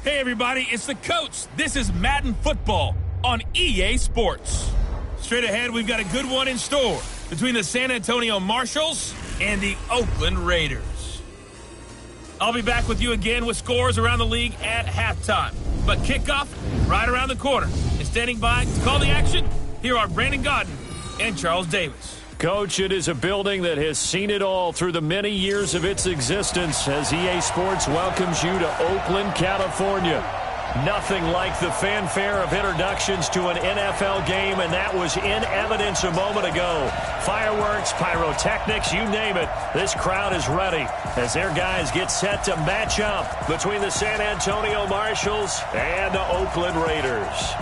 Hey everybody, it's the coach. This is Madden Football on EA Sports. Straight ahead, we've got a good one in store between the San Antonio Marshals and the Oakland Raiders. I'll be back with you again with scores around the league at halftime. But kickoff right around the corner. And standing by to call the action, here are Brandon Godden and Charles Davis. Coach, it is a building that has seen it all through the many years of its existence as EA Sports welcomes you to Oakland, California. Nothing like the fanfare of introductions to an NFL game, and that was in evidence a moment ago. Fireworks, pyrotechnics, you name it. This crowd is ready as their guys get set to match up between the San Antonio Marshals and the Oakland Raiders.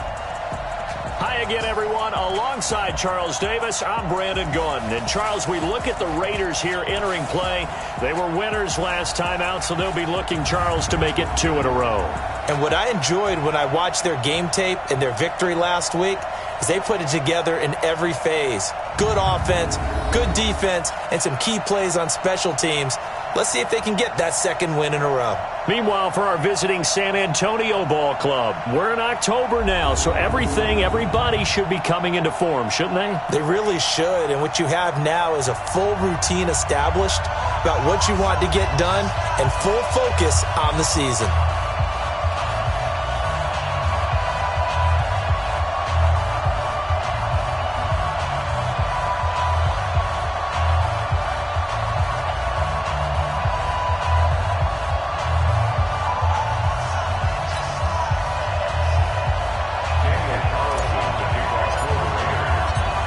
Hi again, everyone. Alongside Charles Davis, I'm Brandon Gordon. And, Charles, we look at the Raiders here entering play. They were winners last time out, so they'll be looking, Charles, to make it 2 in a row. And what I enjoyed when I watched their game tape and their victory last week is they put it together in every phase. Good offense, good defense, and some key plays on special teams. Let's see if they can get that second win in a row. Meanwhile, for our visiting San Antonio Ball Club, we're in October now, so everybody should be coming into form, shouldn't they? They really should, and what you have now is a full routine established about what you want to get done and full focus on the season.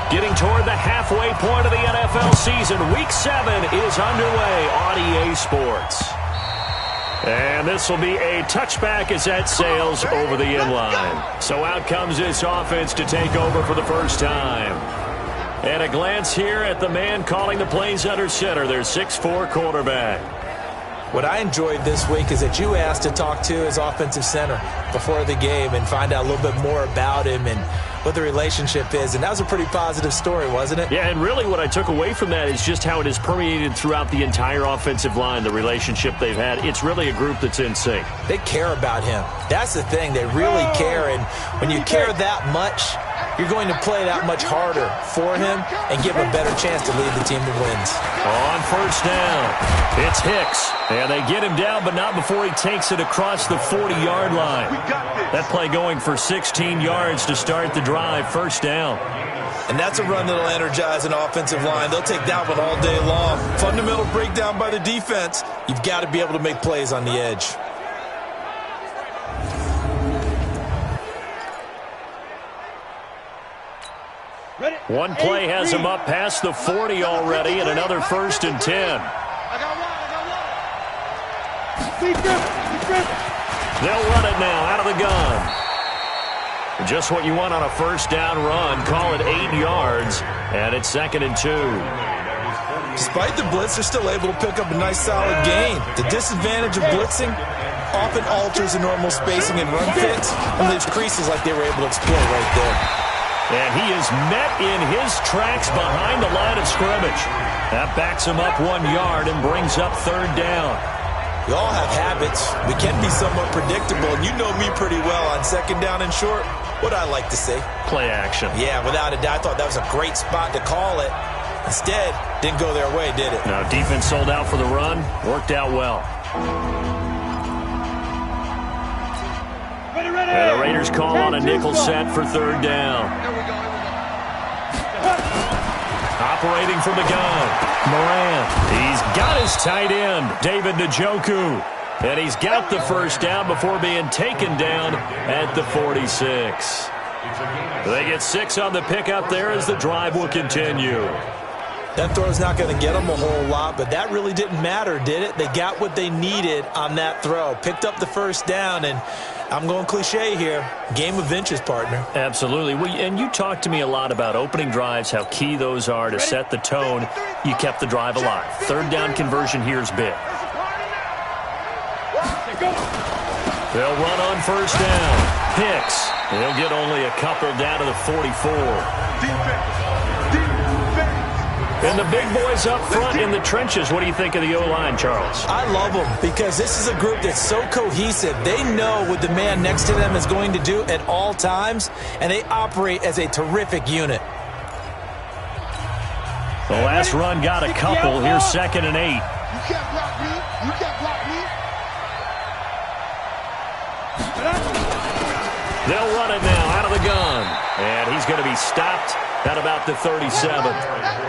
Getting toward the halfway point of the NFL season, Week 7 is underway on EA Sports. And this will be a touchback as that sails over the inline. So out comes this offense to take over for the first time. And a glance here at the man calling the plays under center, their 6'4" quarterback. What I enjoyed this week is that you asked to talk to his offensive center before the game and find out a little bit more about him and what the relationship is. And that was a pretty positive story, wasn't it? Yeah, and really what I took away from that is just how it has permeated throughout the entire offensive line, the relationship they've had. It's really a group that's in sync. They care about him. That's the thing. They really care. And when you care that much, you're going to play that much harder for him and give him a better chance to lead the team to wins. On first down, it's Hicks. And they get him down, but not before he takes it across the 40-yard line. That play going for 16 yards to start the drive, first down. And that's a run that'll energize an offensive line. They'll take that one all day long. Fundamental breakdown by the defense. You've got to be able to make plays on the edge. One play has him up past the 40 already, and another 1st and 10. They'll run it now out of the gun. Just what you want on a first down run. Call it 8 yards, and it's 2nd and 2. Despite the blitz, they're still able to pick up a nice solid gain. The disadvantage of blitzing often alters the normal spacing and run fits and leaves creases like they were able to exploit right there. And he is met in his tracks behind the line of scrimmage. That backs him up 1 yard and brings up 3rd down. We all have habits. We can be somewhat predictable, and you know me pretty well on 2nd down and short. What I like to say? Play action. Yeah, without a doubt. I thought that was a great spot to call it. Instead, didn't go their way, did it? No, defense sold out for the run. Worked out well. And the Raiders call on a nickel set for 3rd down. Operating from the gun, Moran. He's got his tight end, David Njoku. And he's got the first down before being taken down at the 46. They get 6 on the pickup there as the drive will continue. That throw's not going to get them a whole lot, but that really didn't matter, did it? They got what they needed on that throw. Picked up the first down, and I'm going cliche here. Game of inches, partner. Absolutely. And you talked to me a lot about opening drives, how key those are to set the tone. You kept the drive alive. 3rd down conversion here is big. They'll run on first down. Hicks. They'll get only a couple down to the 44. And the big boys up front in the trenches. What do you think of the O-line, Charles? I love them because this is a group that's so cohesive. They know what the man next to them is going to do at all times, and they operate as a terrific unit. The last run got a couple. Here's 2nd and 8. You can't block me. You can't block me. They'll run it now out of the gun. And he's going to be stopped at about the 37.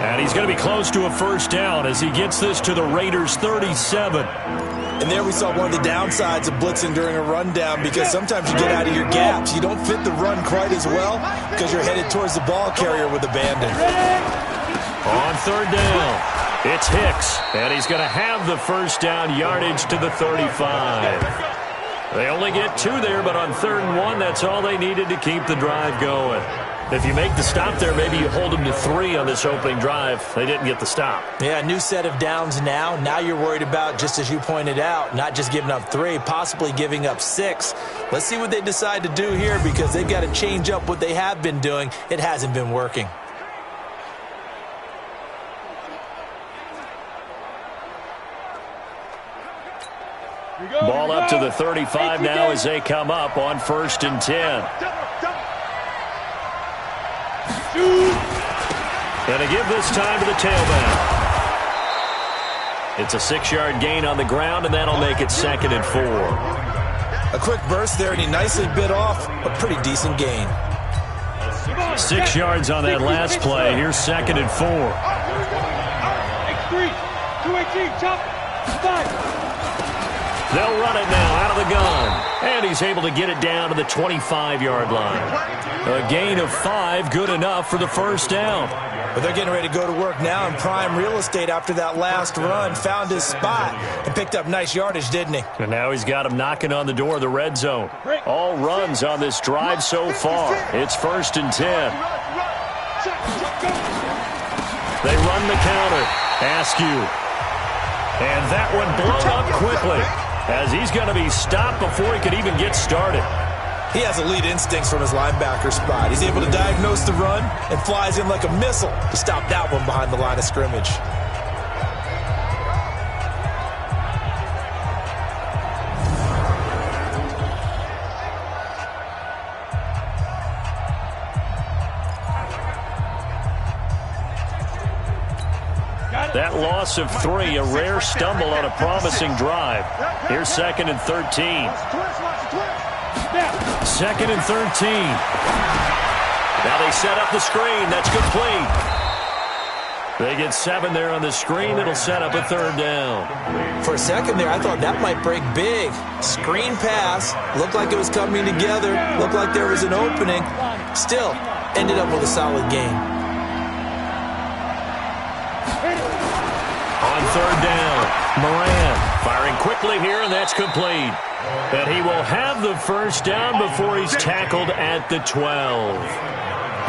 And he's going to be close to a first down as he gets this to the Raiders' 37. And there we saw one of the downsides of blitzing during a rundown, because sometimes you get out of your gaps. You don't fit the run quite as well because you're headed towards the ball carrier with abandon. On 3rd down, it's Hicks. And he's going to have the first down yardage to the 35. They only get 2 there, but on 3rd and 1, that's all they needed to keep the drive going. If you make the stop there, maybe you hold them to 3 on this opening drive. They didn't get the stop. Yeah, new set of downs now. Now you're worried about, just as you pointed out, not just giving up 3, possibly giving up 6. Let's see what they decide to do here, because they've got to change up what they have been doing. It hasn't been working. Ball up to the 35 now as they come up on 1st and 10. And to give this time to the tailback. It's a 6-yard gain on the ground, and that'll make it 2nd and 4. A quick burst there, and he nicely bit off a pretty decent gain. 6 yards on that last play. Here's 2nd and 4. X3, 218, chop, 5. They'll run it now out of the gun. And he's able to get it down to the 25-yard line. A gain of 5, good enough for the first down. But they're getting ready to go to work now in prime real estate after that last run. Found his spot and picked up nice yardage, didn't he? And now he's got him knocking on the door of the red zone. All runs on this drive so far. It's 1st and 10. They run the counter. Askew. And that one blown up quickly, as he's going to be stopped before he could even get started. He has elite instincts from his linebacker spot. He's able to diagnose the run and flies in like a missile to stop that one behind the line of scrimmage. That loss of 3, a rare stumble on a promising drive. Here's 2nd and 13. 2nd and 13. Now they set up the screen. That's complete. They get 7 there on the screen. It'll set up a 3rd down. For a second there, I thought that might break big. Screen pass. Looked like it was coming together. Looked like there was an opening. Still, ended up with a solid game. On 3rd down, Moran firing quickly here, and that's complete. And he will have the first down before he's tackled at the 12.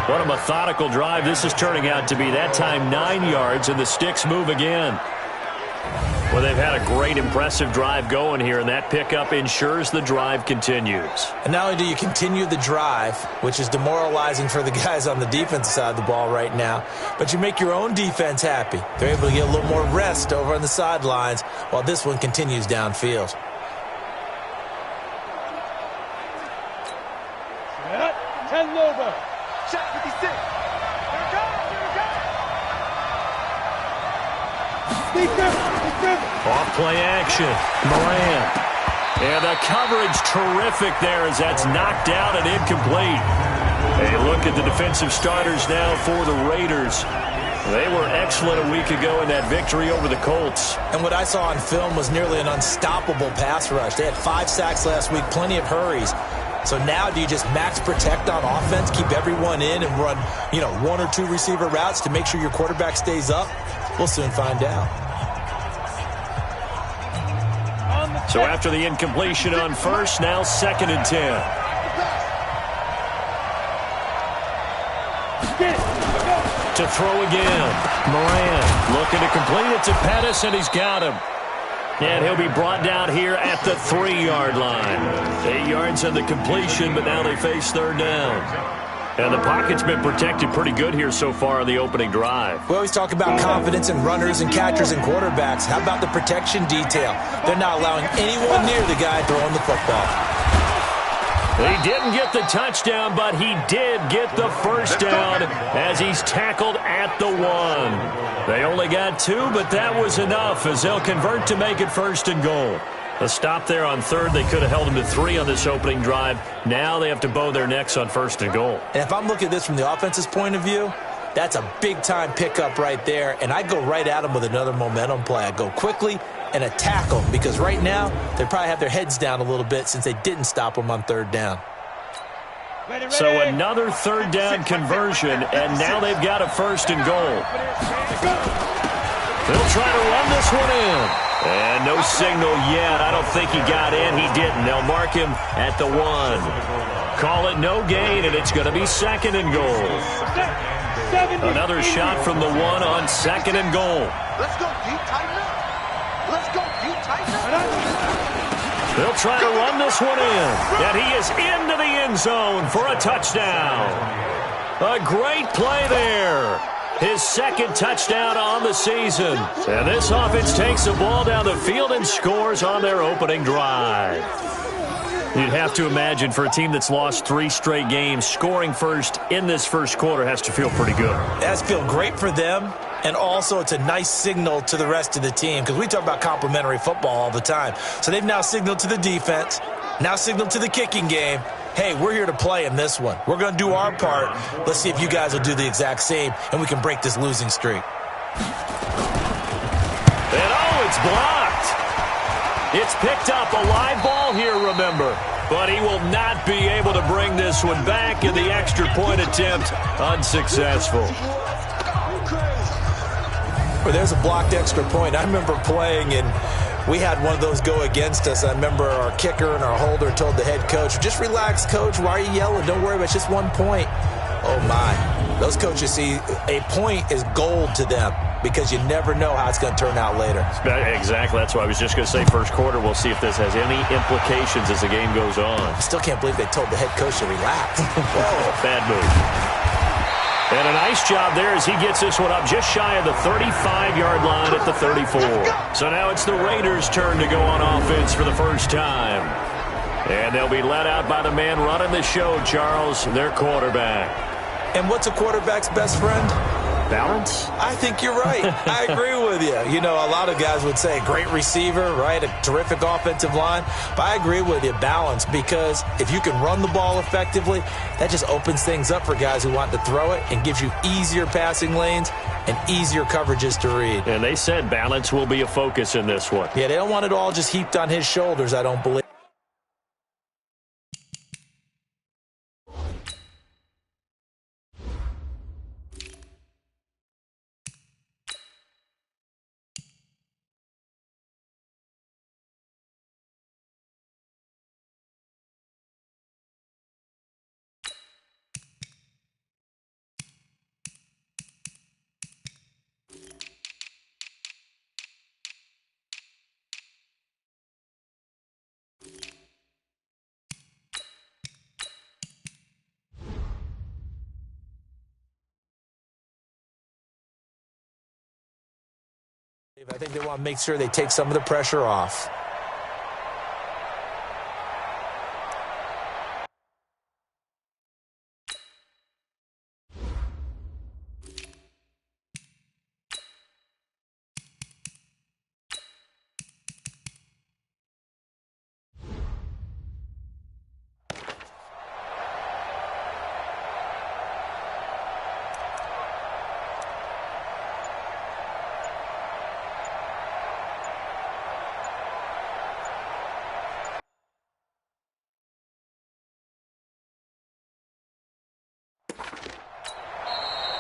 What a methodical drive this is turning out to be. That time 9 yards, and the sticks move again. Well, they've had a great, impressive drive going here, and that pickup ensures the drive continues. And not only do you continue the drive, which is demoralizing for the guys on the defensive side of the ball right now, but you make your own defense happy. They're able to get a little more rest over on the sidelines while this one continues downfield. Ten over. Shot 56. Off play action. Moran. And the coverage terrific there as that's knocked out and incomplete. A look at the defensive starters now for the Raiders. They were excellent a week ago in that victory over the Colts. And what I saw on film was nearly an unstoppable pass rush. They had 5 sacks last week, plenty of hurries. So now do you just max protect on offense, keep everyone in, and run, 1 or 2 receiver routes to make sure your quarterback stays up? We'll soon find out. So after the incompletion on first, now 2nd and 10. To throw again. Moran looking to complete it to Pettis, and he's got him. And he'll be brought down here at the 3-yard line. 8 yards on the completion, but now they face 3rd down. And the pocket's been protected pretty good here so far on the opening drive. We always talk about confidence in runners and catchers and quarterbacks. How about the protection detail? They're not allowing anyone near the guy throwing the football. He didn't get the touchdown, but he did get the first down as he's tackled at the 1. They only got 2, but that was enough as they'll convert to make it 1st and goal. A stop there on 3rd. They could have held him to 3 on this opening drive. Now they have to bow their necks on 1st and goal. And if I'm looking at this from the offense's point of view, that's a big-time pickup right there. And I go right at them with another momentum play. I go quickly and attack them because right now they probably have their heads down a little bit since they didn't stop them on 3rd down. So another 3rd down conversion, and now they've got a 1st and goal. They'll try to run this one in. And no signal yet. I don't think he got in. He didn't. They'll mark him at the 1. Call it no gain, and it's going to be 2nd and goal. Another shot from the 1 on 2nd and goal. Let's go, deep, tighten up. Let's go, deep, tighten up. They'll try to run this one in. And he is into the end zone for a touchdown. A great play there. His 2nd touchdown on the season. And this offense takes the ball down the field and scores on their opening drive. You'd have to imagine for a team that's lost 3 straight games, scoring first in this first quarter has to feel pretty good. That's feel great for them, and also it's a nice signal to the rest of the team because we talk about complimentary football all the time. So they've now signaled to the defense, now signaled to the kicking game, hey, we're here to play in this one. We're going to do our part. Let's see if you guys will do the exact same, and we can break this losing streak. And oh, it's blocked. It's picked up a live ball here, remember. But he will not be able to bring this one back, and the extra point attempt unsuccessful. Well, there's a blocked extra point. I remember playing, and we had one of those go against us. I remember our kicker and our holder told the head coach, just relax, coach. Why are you yelling? Don't worry about it. It's just 1 point. Oh, my. Those coaches see a point is gold to them because you never know how it's going to turn out later. Exactly. That's why I was just going to say first quarter. We'll see if this has any implications as the game goes on. I still can't believe they told the head coach to relax. Whoa, bad move. And a nice job there as he gets this one up just shy of the 35-yard line at the 34. So now it's the Raiders' turn to go on offense for the first time. And they'll be let out by the man running the show, Charles, their quarterback. And what's a quarterback's best friend? Balance? I think you're right. I agree with you. You know, a lot of guys would say great receiver, right? A terrific offensive line. But I agree with you, balance, because if you can run the ball effectively, that just opens things up for guys who want to throw it and gives you easier passing lanes and easier coverages to read. And they said balance will be a focus in this one. Yeah, they don't want it all just heaped on his shoulders, I don't believe. I think they want to make sure they take some of the pressure off.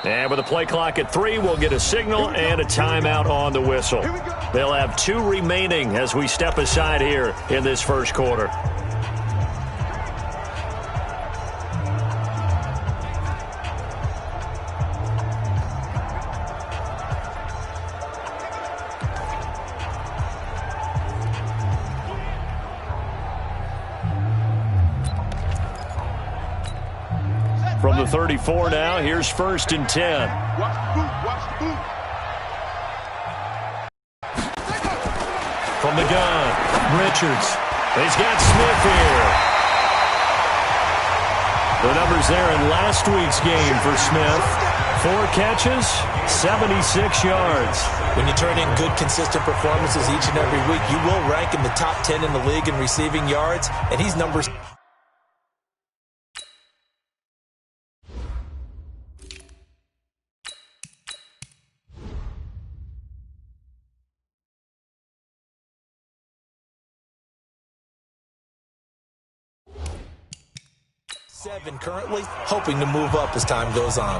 And with a play clock at 3, we'll get a signal and a timeout on the whistle. They'll have 2 remaining as we step aside here in this first quarter. From the 34 now, here's 1st and 10. From the gun, Richards. He's got Smith here. The numbers there in last week's game for Smith. 4 catches, 76 yards. When you turn in good, consistent performances each and every week, you will rank in the top 10 in the league in receiving yards, and he's number 7 currently, hoping to move up as time goes on.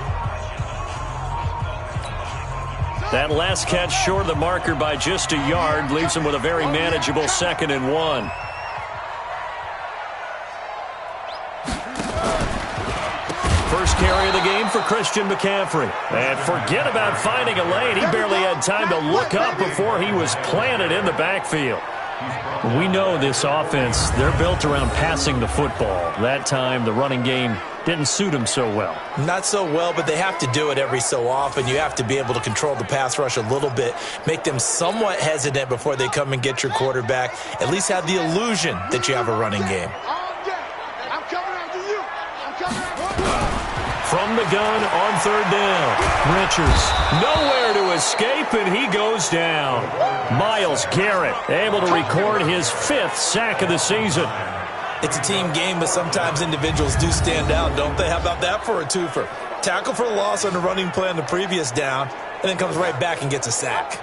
That last catch short of the marker by just a yard leaves him with a very manageable 2nd and 1. First carry of the game for Christian McCaffrey. And forget about finding a lane. He barely had time to look up before he was planted in the backfield. We know this offense, they're built around passing the football. That time, the running game didn't suit him so well. Not so well, but they have to do it every so often. You have to be able to control the pass rush a little bit, make them somewhat hesitant before they come and get your quarterback, at least have the illusion that you have a running game. From the gun on 3rd down. Richards nowhere to escape, and he goes down. Myles Garrett able to record his 5th sack of the season. It's a team game, but sometimes individuals do stand out, don't they? How about that for a twofer? Tackle for loss on the running play on the previous down, and then comes right back and gets a sack.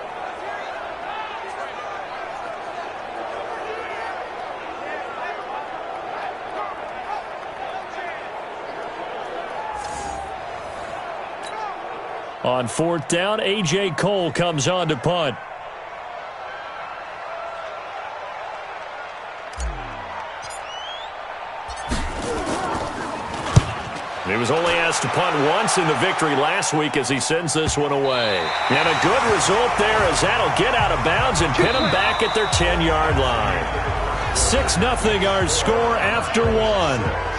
On 4th down, A.J. Cole comes on to punt. He was only asked to punt once in the victory last week as he sends this one away. And a good result there as that'll get out of bounds and pin them back at their 10-yard line. 6-0 our score after 1.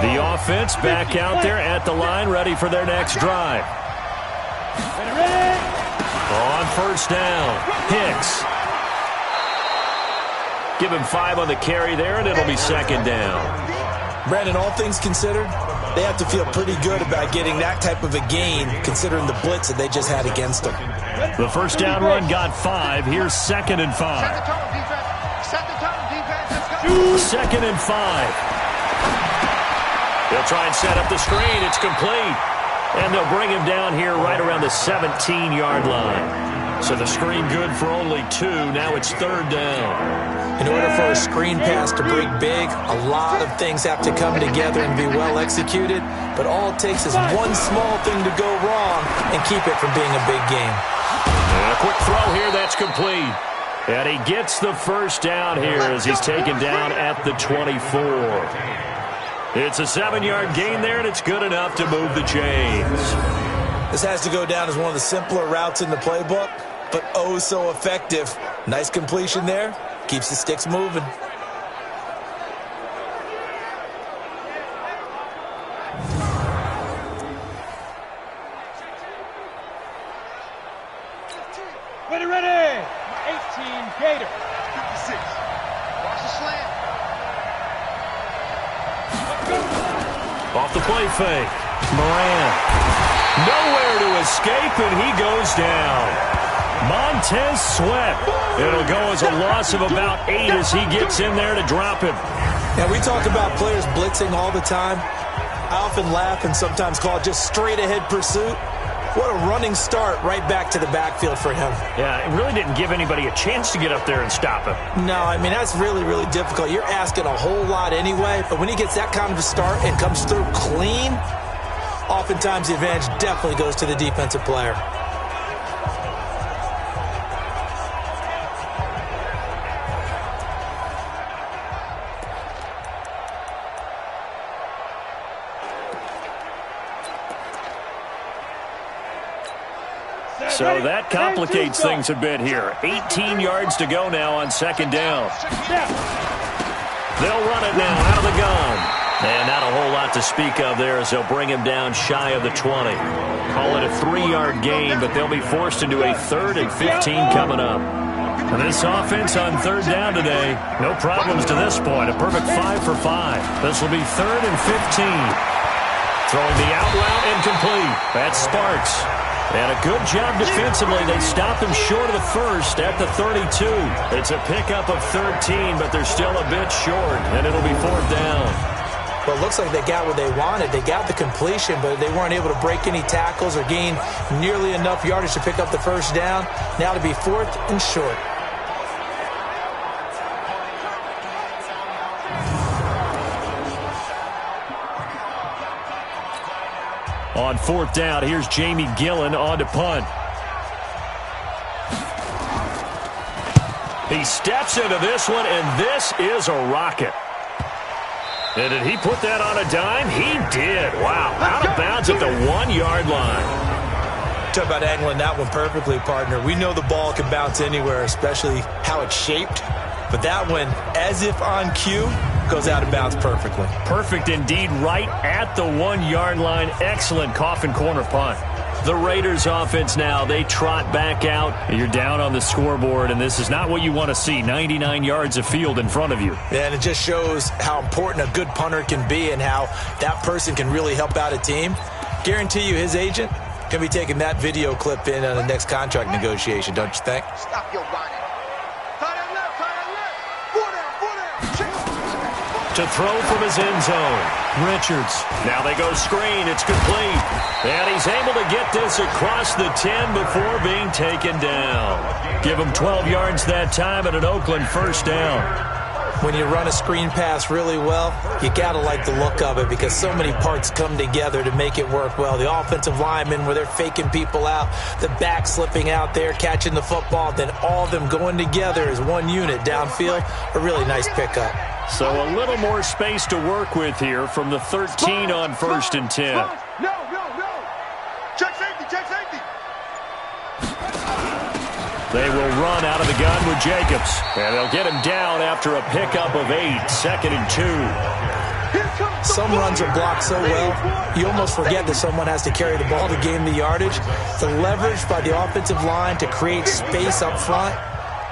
The offense back out there at the line, ready for their next drive. On 1st down, Hicks. Give him 5 on the carry there, and it'll be 2nd down. Brandon, all things considered, they have to feel pretty good about getting that type of a gain, considering the blitz that they just had against them. The 1st down run got 5. Here's 2nd and 5. Set the tone, defense. 2nd and 5. They'll try and set up the screen. It's complete. And they'll bring him down here right around the 17-yard line. So the screen good for only 2. Now it's 3rd down. In order for a screen pass to break big, a lot of things have to come together and be well executed. But all it takes is one small thing to go wrong and keep it from being a big game. And a quick throw here. That's complete. And he gets the 1st down here as he's taken down at the 24. It's a 7-yard gain there, and it's good enough to move the chains. This has to go down as one of the simpler routes in the playbook, but oh so effective. Nice completion there. Keeps the sticks moving. Ready. 18 Gator. 56. Watch the slant. Off the play fake. Moran. Nowhere to escape, and he goes down. Montez Sweat. It'll go as a loss of about 8 as he gets in there to drop him. Now, we talk about players blitzing all the time. I often laugh and sometimes call it just straight-ahead pursuit. What a running start right back to the backfield for him. Yeah, it really didn't give anybody a chance to get up there and stop him. No, I mean, that's really, really difficult. You're asking a whole lot anyway, but when he gets that kind of a start and comes through clean, oftentimes the advantage definitely goes to the defensive player. So that complicates things a bit here. 18 yards to go now on second down. They'll run it now out of the gun. And not a whole lot to speak of there as they'll bring him down shy of the 20. Call it a 3-yard gain, but they'll be forced into a 3rd and 15 coming up. And this offense on third down today, no problems to this point. A perfect 5 for 5. This will be 3rd and 15. Throwing the out route incomplete. That's Sparks. And a good job defensively. They stopped him short of the first at the 32. It's a pickup of 13, but they're still a bit short, and it'll be 4th down. Well, it looks like they got what they wanted. They got the completion, but they weren't able to break any tackles or gain nearly enough yardage to pick up the first down. Now to be 4th and short. On 4th down, here's Jamie Gillen on to punt. He steps into this one, and this is a rocket. And did he put that on a dime? He did. Wow. Out of bounds at the 1-yard line. Talk about angling that one perfectly, partner. We know the ball can bounce anywhere, especially how it's shaped. But that one, as if on cue, goes out of bounds perfectly. Perfect indeed, right at the 1-yard line. Excellent coffin corner punt. The Raiders offense now, they trot back out. You're down on the scoreboard, and this is not what you want to see. 99 yards of field in front of you. Yeah, and it just shows how important a good punter can be and how that person can really help out a team. Guarantee you his agent can be taking that video clip in on the next contract negotiation, don't you think? Stop your whining. To throw from his end zone. Richards. Now they go screen. It's complete. And he's able to get this across the 10 before being taken down. Give him 12 yards that time at an Oakland first down. When you run a screen pass really well, you got to like the look of it because so many parts come together to make it work well. The offensive linemen where they're faking people out, the back slipping out there, catching the football, then all of them going together as one unit downfield. A really nice pickup. So a little more space to work with here from the 13 on 1st and 10. No. Check safety. They will run out of the gun with Jacobs. And they'll get him down after a pickup of 8, 2nd and 2. Some runs are blocked so well, you almost forget that someone has to carry the ball to gain the yardage. The leverage by the offensive line to create space up front,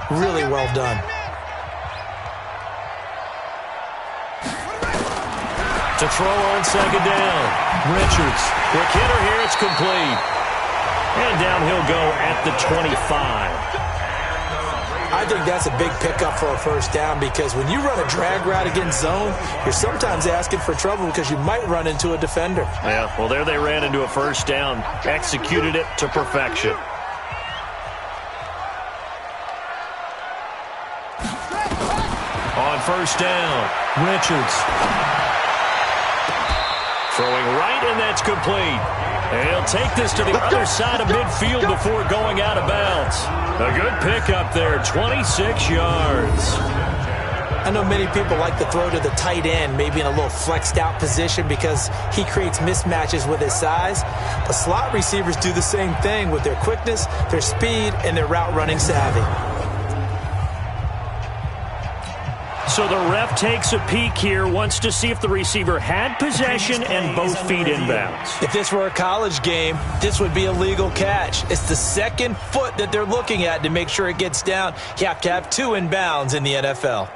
really well done. To throw on second down. Richards. Quick hitter here. It's complete. And down he'll go at the 25. I think that's a big pickup for a first down because when you run a drag route against zone, you're sometimes asking for trouble because you might run into a defender. Yeah, well, there they ran into a first down. Executed it to perfection. On first down, Richards. Throwing right, and that's complete. And he'll take this to the other side of midfield before going out of bounds. A good pickup there, 26 yards. I know many people like to throw to the tight end, maybe in a little flexed out position because he creates mismatches with his size. But slot receivers do the same thing with their quickness, their speed, and their route running savvy. So the ref takes a peek here, wants to see if the receiver had possession and both feet inbounds. If this were a college game, this would be a legal catch. It's the second foot that they're looking at to make sure it gets down. You have to have 2 inbounds in the NFL.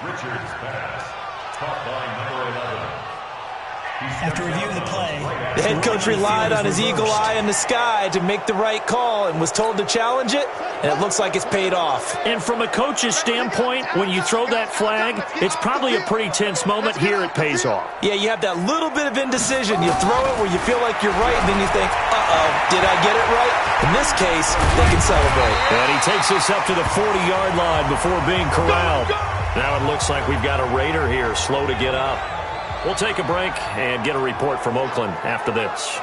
Richards pass. Caught by number 11. After reviewing the play, The head coach relied on his eagle eye in the sky to make the right call and was told to challenge it, and it looks like it's paid off. And from a coach's standpoint, when you throw that flag, it's probably a pretty tense moment. Here it pays off. Yeah, you have that little bit of indecision. You throw it where you feel like you're right, and then you think, uh-oh, did I get it right? In this case, they can celebrate. And he takes us up to the 40-yard line before being corralled. Now it looks like we've got a Raider here, slow to get up. We'll take a break and get a report from Oakland after this.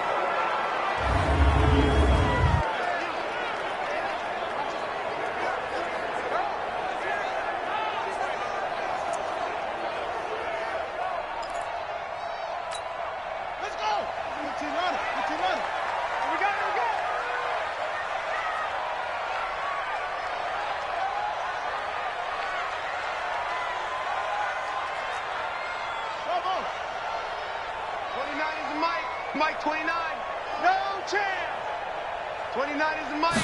Mike 29. No chance. 29 is Mike.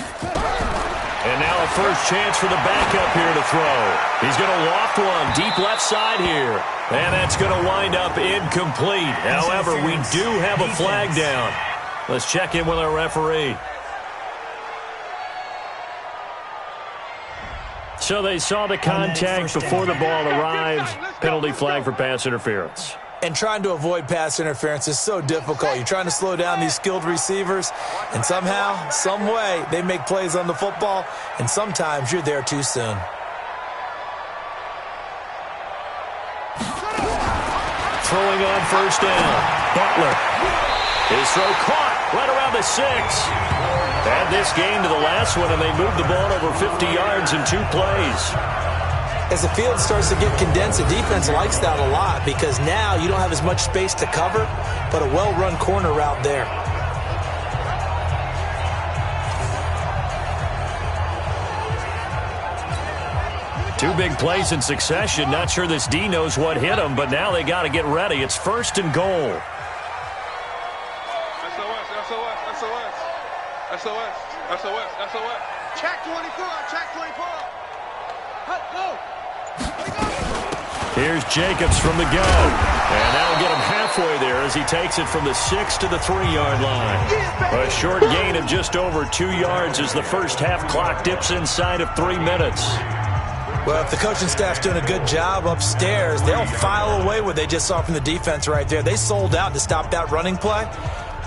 And now a first chance for the backup here to throw. He's going to loft one deep left side here. And that's going to wind up incomplete. However, we do have a flag down. Let's check in with our referee. So they saw the contact before the ball arrived. Penalty flag for pass interference. And trying to avoid pass interference is so difficult. You're trying to slow down these skilled receivers, and somehow, some way, they make plays on the football, and sometimes you're there too soon. Throwing on first down. Butler. His throw caught right around the 6. Add this game to the last one, and they moved the ball over 50 yards in 2 plays. As the field starts to get condensed, the defense likes that a lot because now you don't have as much space to cover, but a well-run corner route there. Two big plays in succession. Not sure this D knows what hit him, but now they got to get ready. It's first and goal. SOS. Check 24. Go. Here's Jacobs from the gun. And that'll get him halfway there as he takes it from the 6 to the 3-yard line. A short gain of just over 2 yards as the first half clock dips inside of 3 minutes. Well, if the coaching staff's doing a good job upstairs, they'll file away what they just saw from the defense right there. They sold out to stop that running play.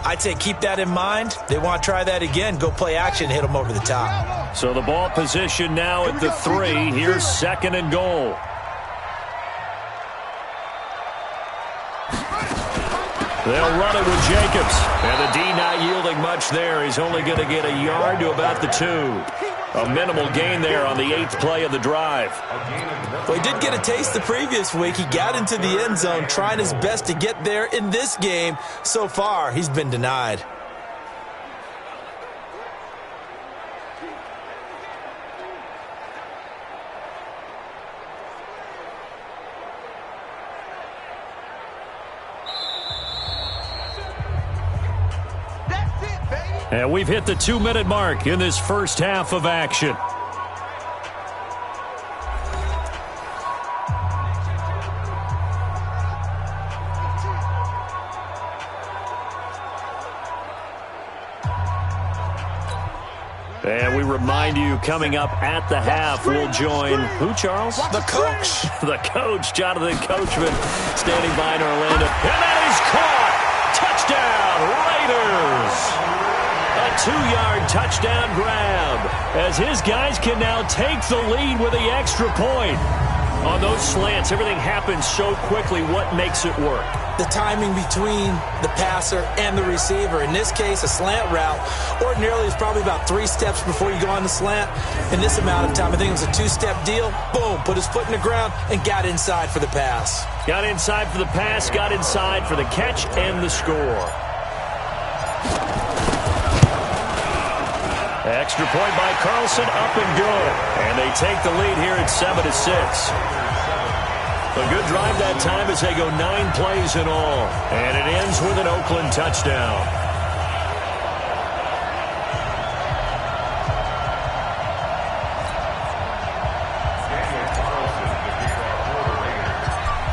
I'd say keep that in mind. They want to try that again. Go play action, hit them over the top. So the ball position now at the 3. Here's second and goal. They'll run it with Jacobs. And the D not yielding much there. He's only going to get a yard to about the 2. A minimal gain there on the 8th play of the drive. Well, he did get a taste the previous week. He got into the end zone, trying his best to get there in this game. So far, he's been denied. And we've hit the 2-minute mark in this first half of action. And we remind you, coming up at the half, we'll join who, Charles? The coach. The coach, Jonathan Coachman, standing by in Orlando. And that is caught! Touchdown, Raiders! A 2-yard touchdown grab as his guys can now take the lead with the extra point. On those slants, everything happens so quickly. What makes it work? The timing between the passer and the receiver. In this case, a slant route ordinarily is probably about 3 steps before you go on the slant. In this amount of time, I think it was a 2-step deal. Boom, put his foot in the ground and got inside for the pass. Got inside for the pass, got inside for the catch and the score. Extra point by Carlson, up and good. And they take the lead here at 7-6. A good drive that time as they go 9 plays in all. And it ends with an Oakland touchdown.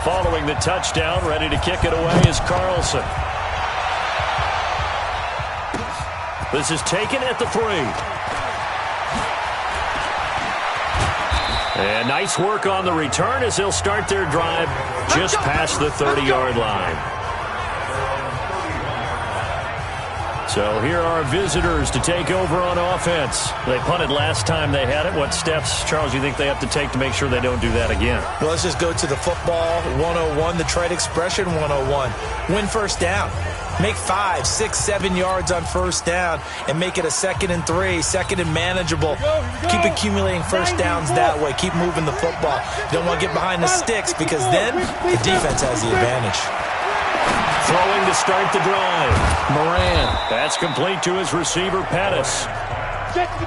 Following the touchdown, ready to kick it away is Carlson. This is taken at the 3. And nice work on the return as they'll start their drive just past the 30-yard line. So here are visitors to take over on offense. They punted last time they had it. What steps, Charles, you think they have to take to make sure they don't do that again? Well, let's just go to the football 101, the trade expression 101. Win first down. Make 5, 6, 7 yards on first down and make it a 2nd and 3, 2nd and manageable. Keep accumulating first downs that way. Keep moving the football. You don't want to get behind the sticks because then the defense has the advantage. Throwing to start the drive. Moran. That's complete to his receiver, Pettis.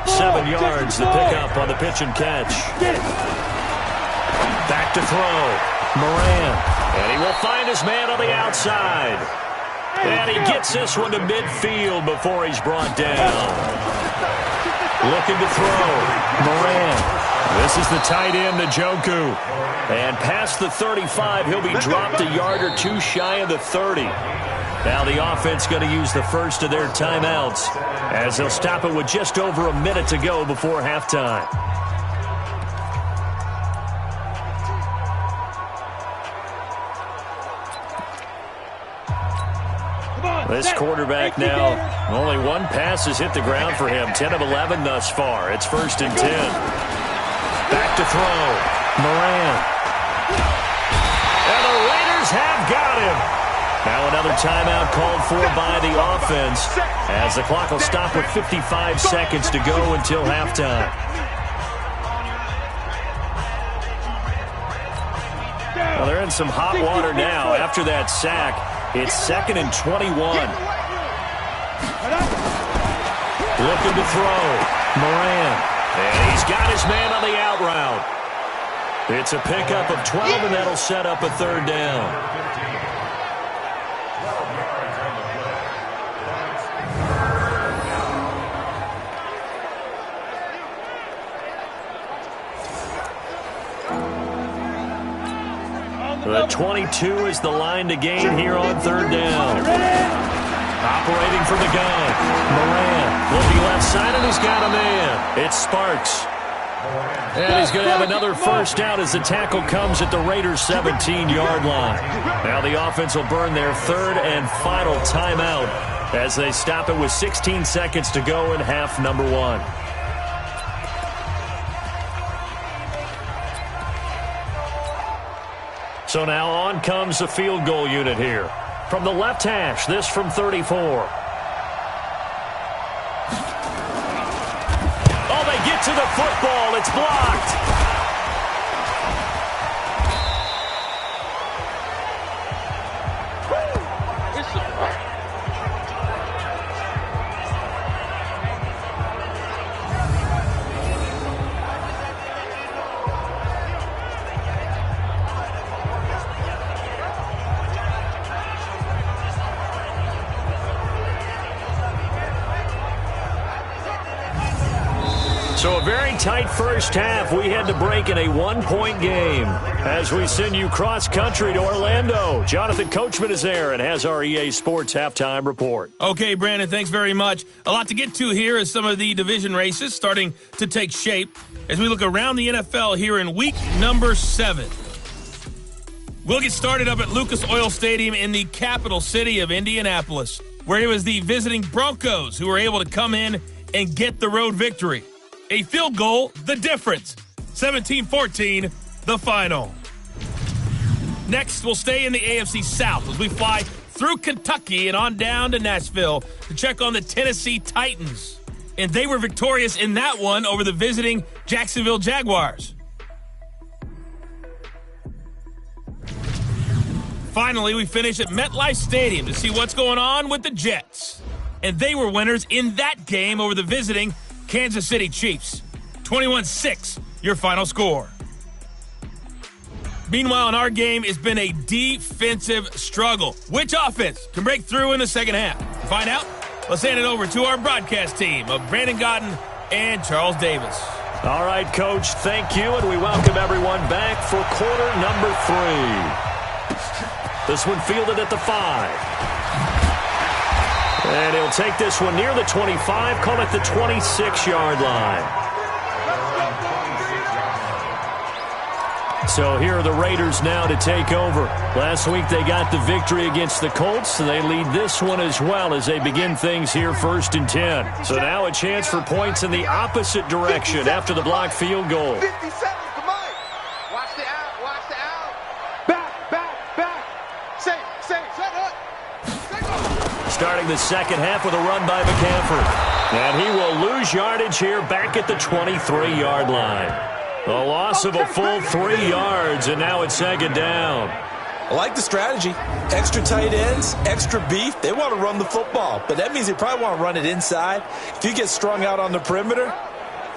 7 yards to pick up on the pitch and catch. Back to throw. Moran. And he will find his man on the outside. And he gets this one to midfield before he's brought down. Looking to throw. Moran. This is the tight end, Njoku. And past the 35, he'll be dropped a yard or two shy of the 30. Now the offense going to use the first of their timeouts as they'll stop it with just over a minute to go before halftime. This quarterback now, only one pass has hit the ground for him. 10 of 11 thus far. It's 1st and 10. Back to throw. Moran. And the Raiders have got him. Now another timeout called for by the offense as the clock will stop with 55 seconds to go until halftime. Well, they're in some hot water now after that sack. It's 2nd and 21. Looking to throw. Moran. And he's got his man on the out route. It's a pickup of 12, and that'll set up a 3rd down. The 22 is the line to gain here on 3rd down. Operating from the gun. Moran looking left side, and he's got a man. It's Sparks. And he's going to have another first down as the tackle comes at the Raiders' 17-yard line. Now the offense will burn their 3rd and final timeout as they stop it with 16 seconds to go in half number 1. So now on comes the field goal unit here. From the left hash, this from 34. Oh, they get to the football. It's blocked. So a very tight first half. We had to break in a 1-point game as we send you cross-country to Orlando. Jonathan Coachman is there and has our EA Sports halftime report. Okay, Brandon, thanks very much. A lot to get to here as some of the division races starting to take shape as we look around the NFL here in week number 7. We'll get started up at Lucas Oil Stadium in the capital city of Indianapolis, where it was the visiting Broncos who were able to come in and get the road victory. A field goal, the difference. 17-14, the final. Next, we'll stay in the AFC South as we fly through Kentucky and on down to Nashville to check on the Tennessee Titans. And they were victorious in that one over the visiting Jacksonville Jaguars. Finally, we finish at MetLife Stadium to see what's going on with the Jets. And they were winners in that game over the visiting Kansas City Chiefs. 21-6, your final score. Meanwhile, in our game, it's been a defensive struggle. Which offense can break through in the second half? To find out, let's hand it over to our broadcast team of Brandon Godden and Charles Davis. All right, Coach, thank you, and we welcome everyone back for quarter number 3. This one fielded at the 5. And he'll take this one near the 25, call it the 26-yard line. So here are the Raiders now to take over. Last week they got the victory against the Colts, and they lead this one as well as they begin things here 1st and 10. So now a chance for points in the opposite direction after the blocked field goal. 50 seconds to Mike. Watch the out, watch the out. Back. Say, shut up. Starting the second half with a run by McCaffrey. And he will lose yardage here back at the 23-yard line. A loss of a full 3 yards, and now it's 2nd down. I like the strategy. Extra tight ends, extra beef. They want to run the football, but that means they probably want to run it inside. If you get strung out on the perimeter,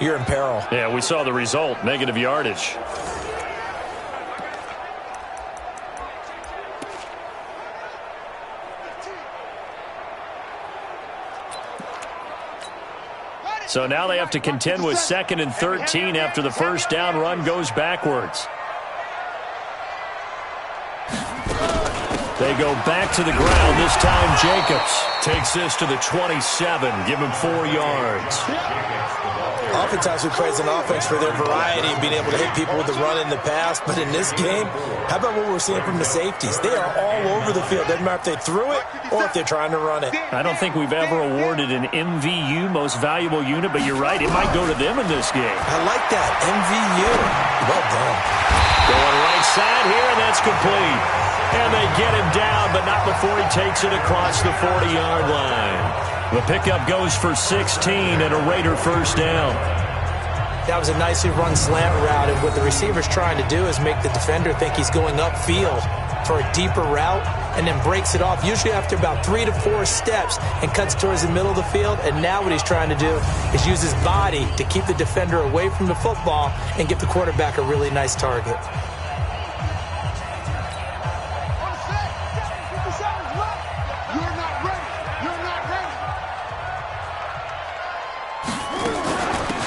you're in peril. Yeah, we saw the result, negative yardage. So now they have to contend with 2nd and 13 after the first down run goes backwards. They go back to the ground. This time Jacobs takes this to the 27. Give him 4 yards. Oftentimes we praise an offense for their variety and being able to hit people with the run in the pass. But in this game, how about what we're seeing from the safeties? They are all over the field. Doesn't matter if they threw it or if they're trying to run it. I don't think we've ever awarded an MVU, most valuable unit, but you're right. It might go to them in this game. I like that. MVU. Well done. Going right side here, and that's complete. And they get him down, but not before he takes it across the 40-yard line. The pickup goes for 16 and a Raider first down. That was a nicely run slant route, and what the receiver's trying to do is make the defender think he's going upfield for a deeper route and then breaks it off, usually after about 3 to 4 steps, and cuts towards the middle of the field. And now what he's trying to do is use his body to keep the defender away from the football and give the quarterback a really nice target.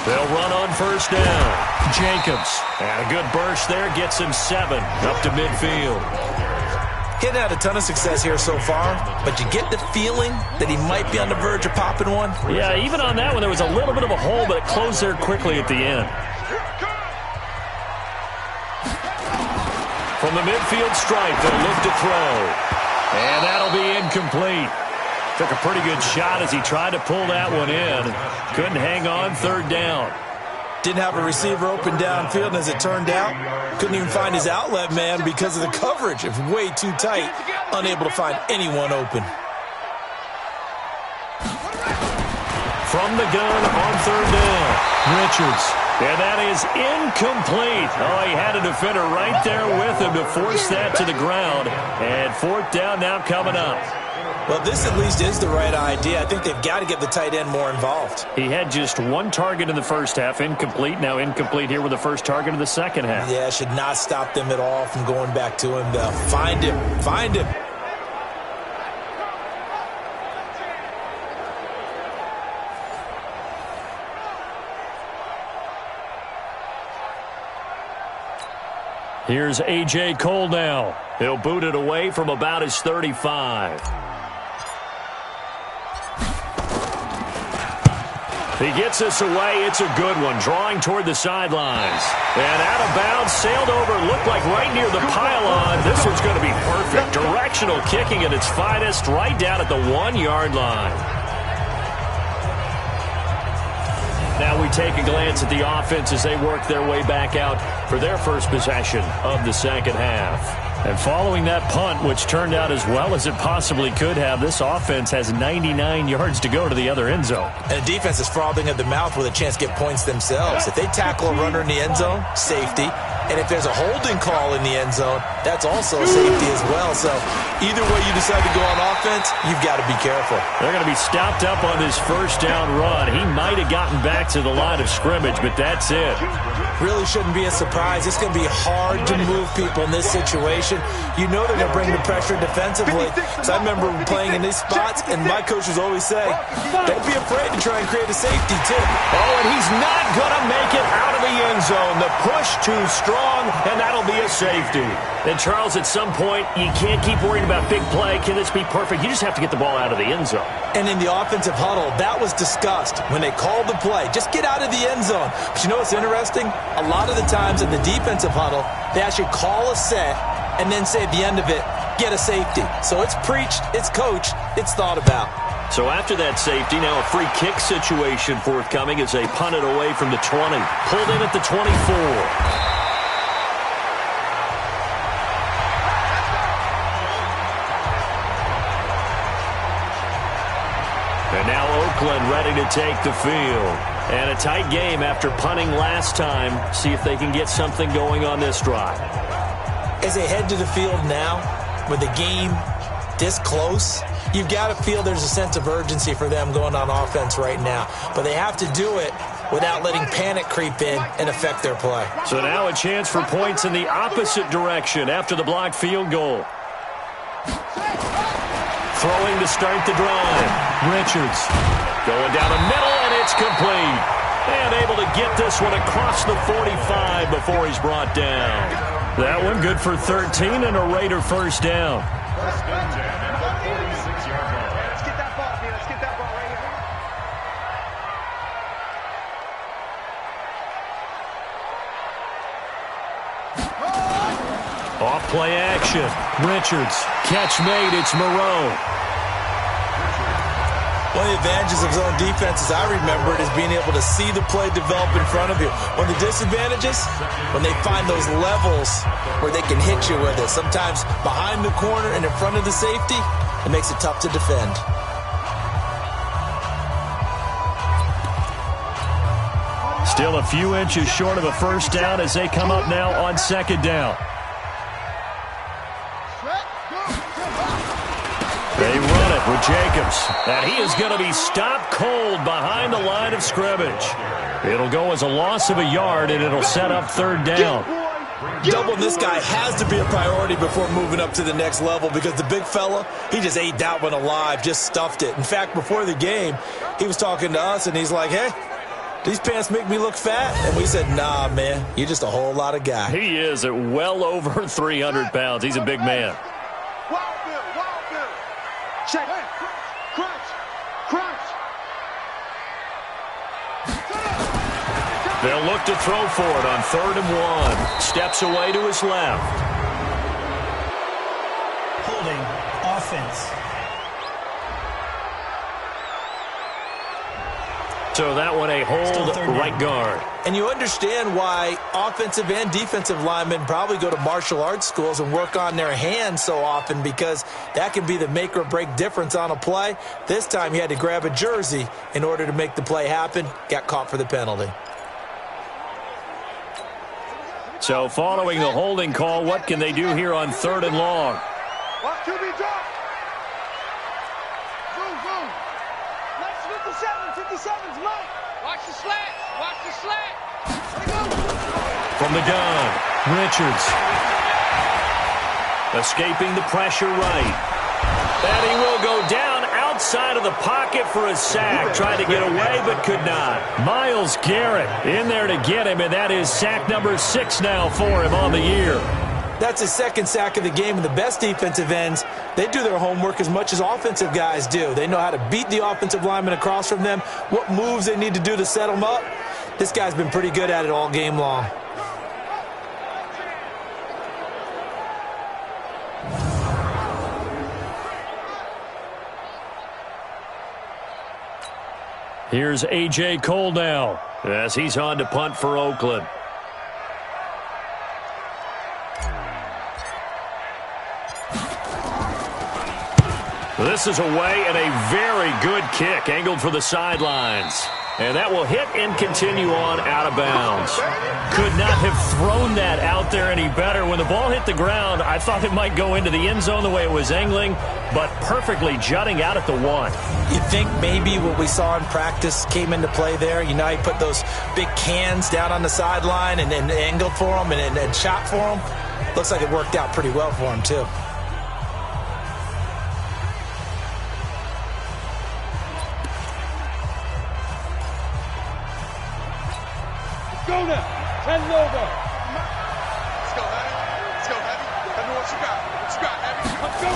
They'll run on first down. Jacobs. And a good burst there. Gets him 7 up to midfield. Getting had a ton of success here so far, but you get the feeling that he might be on the verge of popping one. Yeah, even on that one, there was a little bit of a hole, but it closed there quickly at the end. From the midfield stripe, they'll look to throw. And that'll be incomplete. Took a pretty good shot as he tried to pull that one in. Couldn't hang on, 3rd down. Didn't have a receiver open downfield, and as it turned out, couldn't even find his outlet man because of the coverage. It was way too tight, unable to find anyone open. From the gun on 3rd down, Richards. And that is incomplete. Oh, he had a defender right there with him to force that to the ground. And 4th down now coming up. Well, this at least is the right idea. I think they've got to get the tight end more involved. He had just 1 target in the first half, incomplete. Now incomplete here with the first target of the second half. Yeah, should not stop them at all from going back to him, though. Find him. Find him. Here's A.J. Cole now. He'll boot it away from about his 35. He gets this away. It's a good one. Drawing toward the sidelines. And out of bounds, sailed over, looked like right near the pylon. This one's going to be perfect. Directional kicking at its finest, right down at the 1-yard line. Now we take a glance at the offense as they work their way back out for their first possession of the second half. And following that punt, which turned out as well as it possibly could have, this offense has 99 yards to go to the other end zone. And the defense is frothing at the mouth with a chance to get points themselves. If they tackle a runner in the end zone, safety. And if there's a holding call in the end zone, that's also safety as well. So either way you decide to go on offense, you've got to be careful. They're going to be stopped up on this first down run. He might have gotten back to the line of scrimmage, but that's it. Really shouldn't be a surprise. It's going to be hard to move people in this situation. You know they're going to bring the pressure defensively. So I remember playing in these spots, and my coaches always say, don't be afraid to try and create a safety, too. Oh, and he's not going to make it out of the end zone. The push too strong, and that'll be a safety. And, Charles, at some point, you can't keep worrying about big play. Can this be perfect? You just have to get the ball out of the end zone. And in the offensive huddle, that was discussed when they called the play. Just get out of the end zone. But you know what's interesting? A lot of the times in the defensive huddle, they actually call a set and then say at the end of it, get a safety. So it's preached, it's coached, it's thought about. So after that safety, now a free kick situation forthcoming as they punt it away from the 20. Pulled in at the 24. And now Oakland ready to take the field. And a tight game after punting last time. See if they can get something going on this drive. As they head to the field now, with the game this close, you've got to feel there's a sense of urgency for them going on offense right now. But they have to do it without letting panic creep in and affect their play. So now a chance for points in the opposite direction after the blocked field goal. Throwing to start the drive. Richards going down the middle, and it's It's complete. And able to get this one across the 45 before he's brought down. That one good for 13 and a Raider first down. First and 10 at the 46-yard line. Let's get that ball, man. Let's get that ball right here. Off play action. Richards. Catch made. It's Moreau. One of the advantages of zone defenses, I remember it, is being able to see the play develop in front of you. One of the disadvantages, when they find those levels where they can hit you with it. Sometimes behind the corner and in front of the safety, it makes it tough to defend. Still a few inches short of a first down as they come up now on second down. They run it with Jacobs, and he is going to be stopped cold behind the line of scrimmage. It'll go as a loss of a yard, and it'll set up third down. Doubling this guy has to be a priority before moving up to the next level, because the big fella, he just ate that one alive, just stuffed it. In fact, before the game, he was talking to us, and he's like, hey, these pants make me look fat? And we said, nah, man, you're just a whole lot of guy. He is at well over 300 pounds. He's a big man. Check. Crunch. Crunch. They'll look to throw for it on 3rd and 1. Steps away to his left. Holding. Offense. So that one a hold right guard. And you understand why offensive and defensive linemen probably go to martial arts schools and work on their hands so often, because that can be the make or break difference on a play. This time he had to grab a jersey in order to make the play happen. Got caught for the penalty. So following the holding call, what can they do here on 3rd and long? Watch QB drop. Boom, boom. Let's 57's Mike. Watch the slant. Watch the slant. From the gun, Richards. Escaping the pressure right. And he will go down outside of the pocket for a sack. Tried to get away, but could not. Myles Garrett in there to get him, and that is sack number 6 now for him on the year. That's his second sack of the game, and the best defensive ends, they do their homework as much as offensive guys do. They know how to beat the offensive lineman across from them, what moves they need to do to set them up. This guy's been pretty good at it all game long. Here's A.J. Cole now as he's on to punt for Oakland. This is away, and a very good kick angled for the sidelines. And that will hit and continue on out of bounds. Could not have thrown that out there any better. When the ball hit the ground, I thought it might go into the end zone the way it was angling, but perfectly jutting out at the 1. You think maybe what we saw in practice came into play there? You know, he put those big cans down on the sideline and angled for them and shot for them. Looks like it worked out pretty well for him, too. Go now. 10 logo. Let's go, Heavy. Let's go, Heavy. Tell me what you got. What you got, Heavy? Let's go.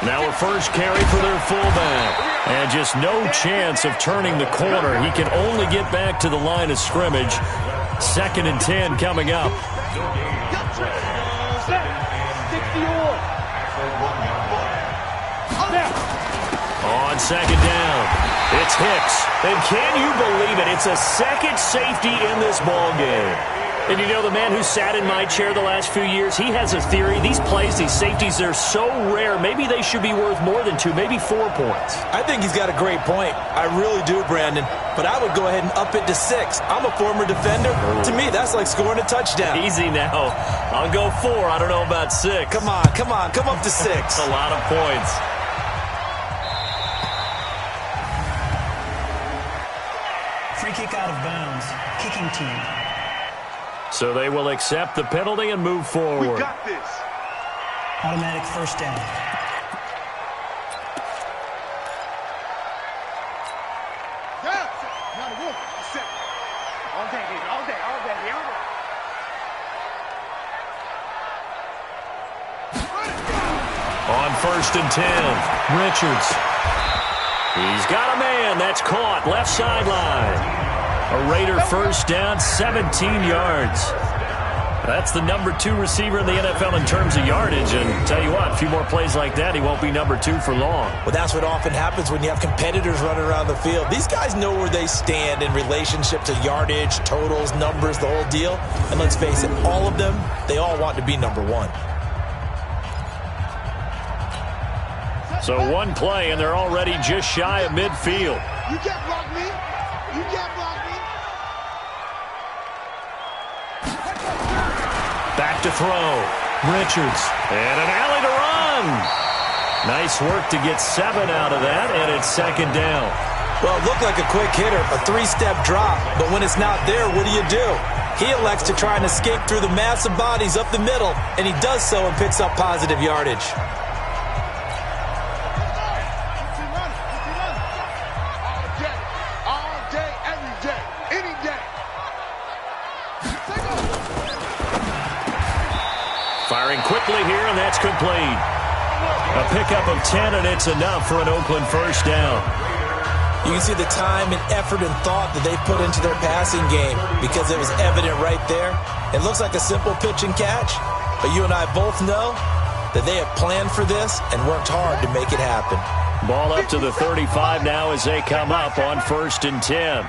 Now a first carry for their fullback. And just no chance of turning the corner. He can only get back to the line of scrimmage. 2nd and 10 coming up. On 2nd down, it's Hicks. And can you believe it? It's a second safety in this ball game. And you know, the man who sat in my chair the last few years, he has a theory. These plays, these safeties, they're so rare. Maybe they should be worth more than 2, maybe 4 points. I think he's got a great point. I really do, Brandon. But I would go ahead and up it to 6. I'm a former defender. To me, that's like scoring a touchdown. Easy now. I'll go 4. I don't know about 6. Come on. Come up to 6. That's a lot of points. Free kick out of bounds. Kicking team. So they will accept the penalty and move forward. We got this. Automatic first down. Yeah. first and 10. Richards. He's got a man. That's caught. Left sideline. A Raider first down, 17 yards. That's the number 2 receiver in the NFL in terms of yardage. And tell you what, a few more plays like that, he won't be number 2 for long. Well, that's what often happens when you have competitors running around the field. These guys know where they stand in relationship to yardage, totals, numbers, the whole deal. And let's face it, all of them, they all want to be number 1. So one play, and they're already just shy of midfield. You can't block me. You can't block me. Back to throw. Richards. And an alley to run. Nice work to get 7 out of that, and it's second down. Well, it looked like a quick hitter, a 3-step drop. But when it's not there, what do? He elects to try and escape through the massive bodies up the middle, and he does so and picks up positive yardage. Firing quickly here, and that's complete. A pickup of 10, and it's enough for an Oakland first down. You can see the time and effort and thought that they put into their passing game because it was evident right there. It looks like a simple pitch and catch, but you and I both know that they have planned for this and worked hard to make it happen. Ball up to the 35 now as they come up on first and 10.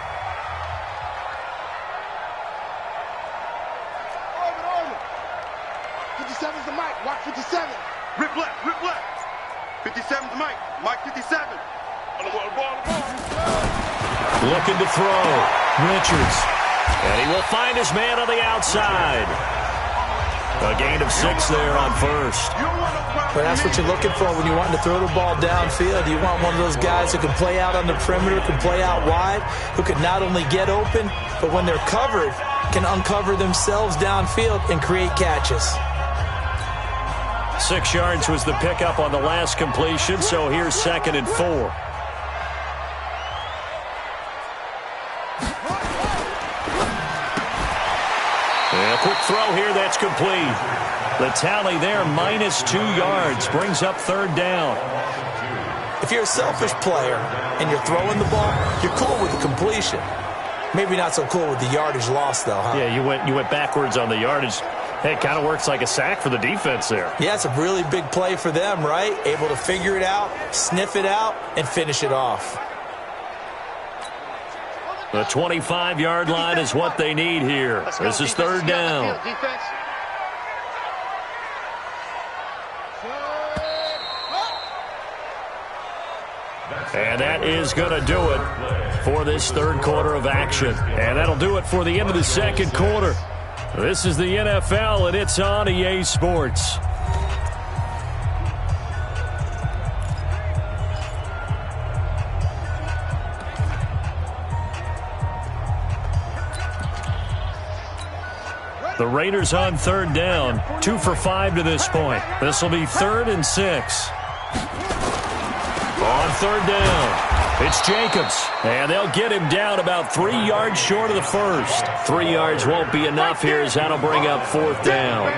Watch 57. Rip left, rip left. 57's Mike. Mike 57. Looking to throw. Richards. And he will find his man on the outside. A gain of 6 there on first. But that's what you're looking for when you want to throw the ball downfield. You want one of those guys who can play out on the perimeter, can play out wide, who can not only get open, but when they're covered, can uncover themselves downfield and create catches. 6 yards was the pickup on the last completion, so here's second and 4. And a quick throw here, that's complete. The tally there, -2 yards, brings up third down. If you're a selfish player and you're throwing the ball, you're cool with the completion. Maybe not so cool with the yardage loss, though, huh? Yeah, you went backwards on the yardage. Hey, it kind of works like a sack for the defense there. Yeah, it's a really big play for them, right? Able to figure it out, sniff it out, and finish it off. The 25-yard line is what they need here. This is third down. And that is going to do it for this third quarter of action. And that'll do it for the end of the second quarter. This is the NFL, and it's on EA Sports. The Raiders on third down, 2 for 5 to this point. This will be 3rd and 6. On third down, it's Jacobs, and they'll get him down about 3 yards short of the first. 3 yards won't be enough here as that'll bring up 4th down.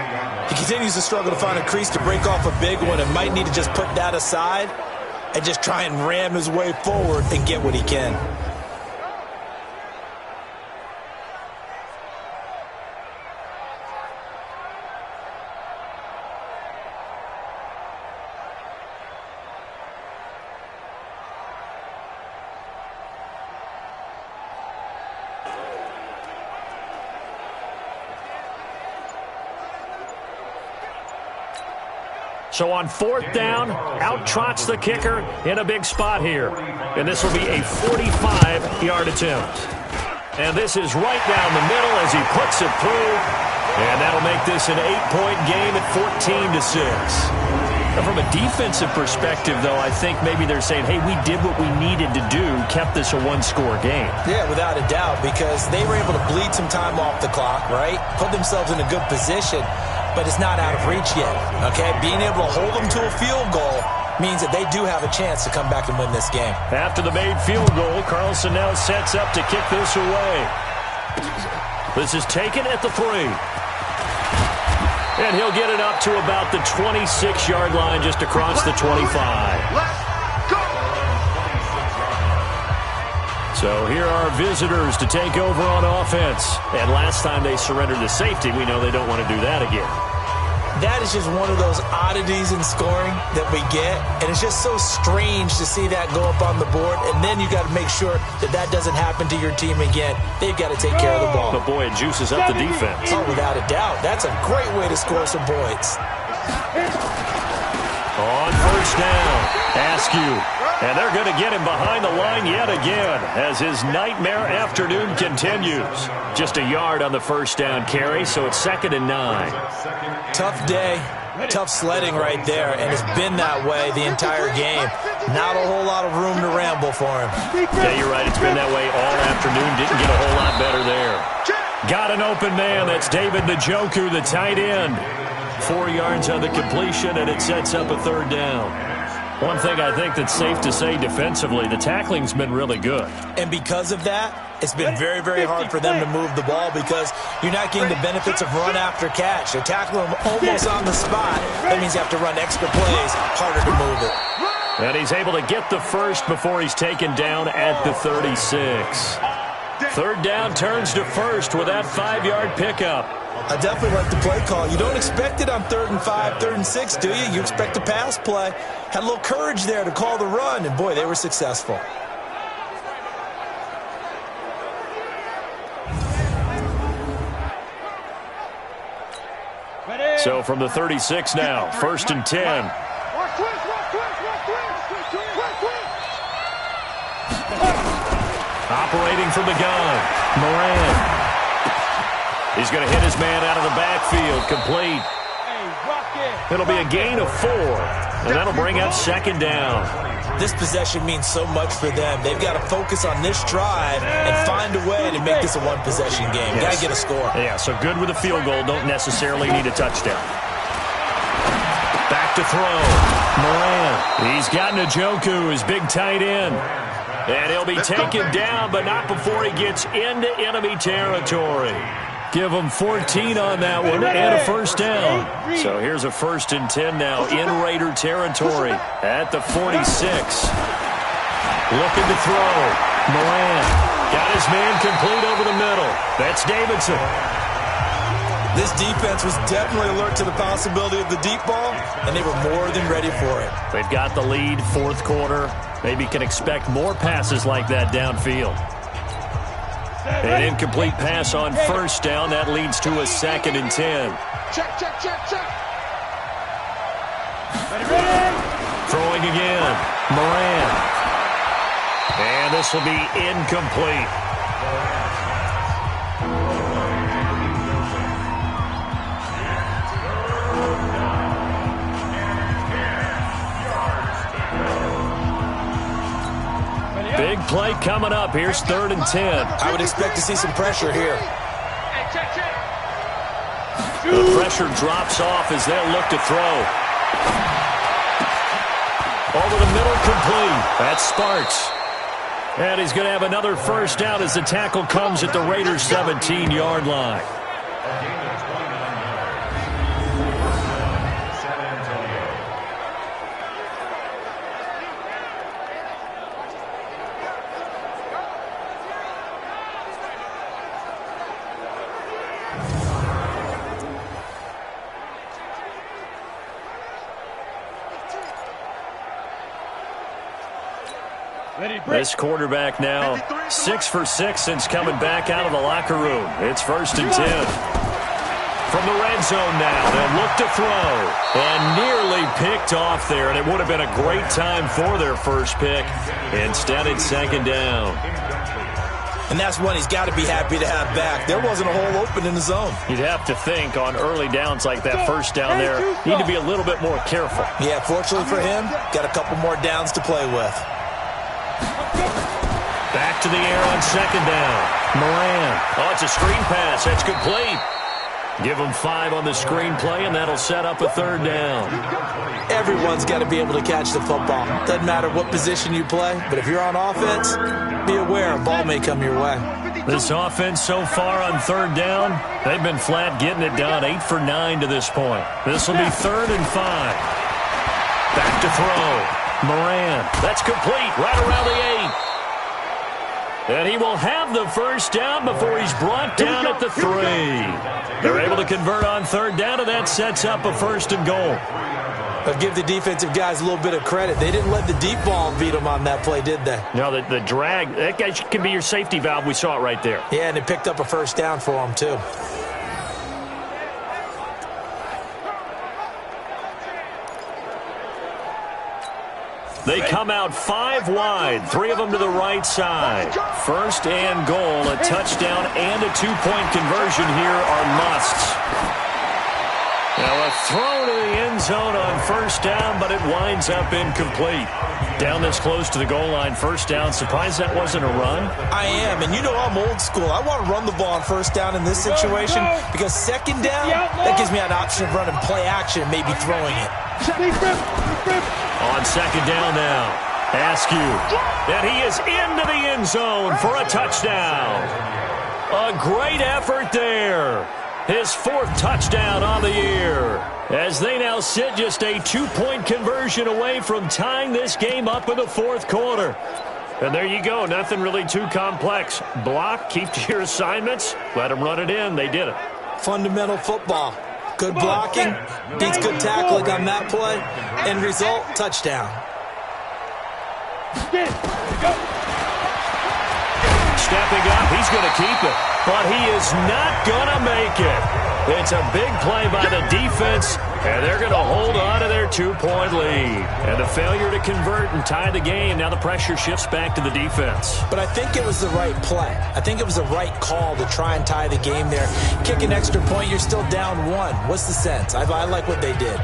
He continues to struggle to find a crease to break off a big one and might need to just put that aside and just try and ram his way forward and get what he can. So on 4th down, out trots the kicker in a big spot here. And this will be a 45-yard attempt. And this is right down the middle as he puts it through. And that'll make this an 8-point game at 14-6. Now from a defensive perspective, though, I think maybe they're saying, hey, we did what we needed to do, kept this a one-score game. Yeah, without a doubt, because they were able to bleed some time off the clock, right? Put themselves in a good position. But it's not out of reach yet, okay? Being able to hold them to a field goal means that they do have a chance to come back and win this game. After the made field goal, Carlson now sets up to kick this away. This is taken at the 3. And he'll get it up to about the 26-yard line just across the 25. So here are visitors to take over on offense. And last time they surrendered to safety, we know they don't want to do that again. That is just one of those oddities in scoring that we get, and it's just so strange to see that go up on the board, and then you got to make sure that that doesn't happen to your team again. They've got to take care of the ball. But boy, it juices up the defense. Oh, without a doubt. That's a great way to score some points. On first down, Askew. And they're going to get him behind the line yet again as his nightmare afternoon continues. Just a yard on the first down carry, so it's 2nd and 9. Tough day, tough sledding right there, and it's been that way the entire game. Not a whole lot of room to ramble for him. Yeah, you're right. It's been that way all afternoon. Didn't get a whole lot better there. Got an open man. That's David Njoku, the tight end. 4 yards on the completion, and it sets up a 3rd down. One thing I think that's safe to say defensively, the tackling's been really good. And because of that, it's been very, very hard for them to move the ball because you're not getting the benefits of run after catch. They tackle them almost on the spot. That means you have to run extra plays, harder to move it. And he's able to get the first before he's taken down at the 36. 3rd down turns to first with that 5-yard pickup. I definitely like the play call. You don't expect it on 3rd and 5, 3rd and 6, do you? You expect a pass play. Had a little courage there to call the run, and boy, they were successful. So from the 36 now, 1st and 10. Operating from the gun, Moran. He's going to hit his man out of the backfield, complete. It'll be a gain of 4, and that'll bring up 2nd down. This possession means so much for them. They've got to focus on this drive and find a way to make this a one-possession game. Yes. Got to get a score. Yeah, so good with a field goal. Don't necessarily need a touchdown. Back to throw. Moran. He's got Njoku, his big tight end. And he'll be taken down, but not before he gets into enemy territory. Give him 14 on that one and a 1st down. So here's a 1st and 10 now in Raider territory at the 46. Looking to throw. Moran got his man complete over the middle. That's Davidson. This defense was definitely alert to the possibility of the deep ball, and they were more than ready for it. They've got the lead, 4th quarter. Maybe can expect more passes like that downfield. An incomplete pass on 1st down. That leads to a 2nd and 10. Check. Throwing again. Moran. And this will be incomplete. Big play coming up. Here's 3rd and 10. I would expect to see some pressure here. The pressure drops off as they'll look to throw. Over the middle, complete. That's Sparks. And he's going to have another 1st down as the tackle comes at the Raiders' 17-yard line. This quarterback now 6 for 6 since coming back out of the locker room. It's 1st and 10. From the red zone now, they'll look to throw. And nearly picked off there, and it would have been a great time for their first pick. Instead, it's 2nd down. And that's one he's got to be happy to have back. There wasn't a hole open in the zone. You'd have to think on early downs like that 1st down there, need to be a little bit more careful. Yeah, fortunately for him, got a couple more downs to play with. Back to the air on 2nd down. Moran. Oh, it's a screen pass. That's complete. Give them 5 on the screen play, and that'll set up a 3rd down. Everyone's got to be able to catch the football. Doesn't matter what position you play, but if you're on offense, be aware a ball may come your way. This offense so far on third down, they've been flat getting it done. 8 for 9 to this point. This will be 3rd and 5. Back to throw. Moran. That's complete right around the 8. And he will have the first down before he's brought down at the 3. They're able to convert on third down, and that sets up a 1st and goal. But give the defensive guys a little bit of credit. They didn't let the deep ball beat them on that play, did they? No, the drag, that guy can be your safety valve. We saw it right there. Yeah, and they picked up a first down for them, too. They come out 5 wide, 3 of them to the right side. 1st and goal, a touchdown and a 2-point conversion here are musts. Now a throw to the end zone on 1st down, but it winds up incomplete. Down this close to the goal line, 1st down. Surprised that wasn't a run? I am, and you know I'm old school. I want to run the ball on 1st down in this situation because 2nd down, that gives me an option of running play action and maybe throwing it. On 2nd down now, Askew. And he is into the end zone for a touchdown. A great effort there. His 4th touchdown on the year, as they now sit just a 2-point conversion away from tying this game up in the 4th quarter. And there you go, nothing really too complex. Block, keep to your assignments, let them run it in. They did it. Fundamental football. Good blocking, beats good tackling on that play. End result, touchdown. Stepping up, he's going to keep it. But he is not going to make it. It's a big play by the defense, and they're going to hold on to their 2-point lead. And the failure to convert and tie the game, now the pressure shifts back to the defense. But I think it was the right play. I think it was the right call to try and tie the game there. Kick an extra point, you're still down 1. What's the sense? I like what they did.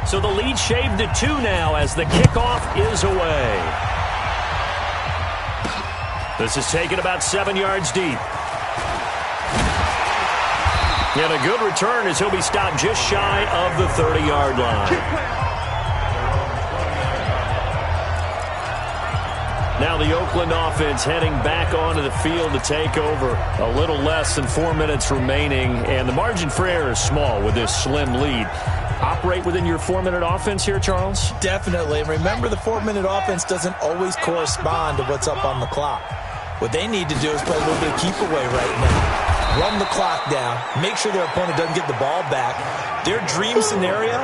So the lead shaved to 2 now as the kickoff is away. This is taken about 7 yards deep. And a good return as he'll be stopped just shy of the 30-yard line. Now the Oakland offense heading back onto the field to take over. A little less than 4 minutes remaining, and the margin for error is small with this slim lead. Operate within your 4-minute offense here, Charles? Definitely. Remember, the 4-minute offense doesn't always correspond to what's up on the clock. What they need to do is play a little bit of keep away right now. Run the clock down. Make sure their opponent doesn't get the ball back. Their dream scenario,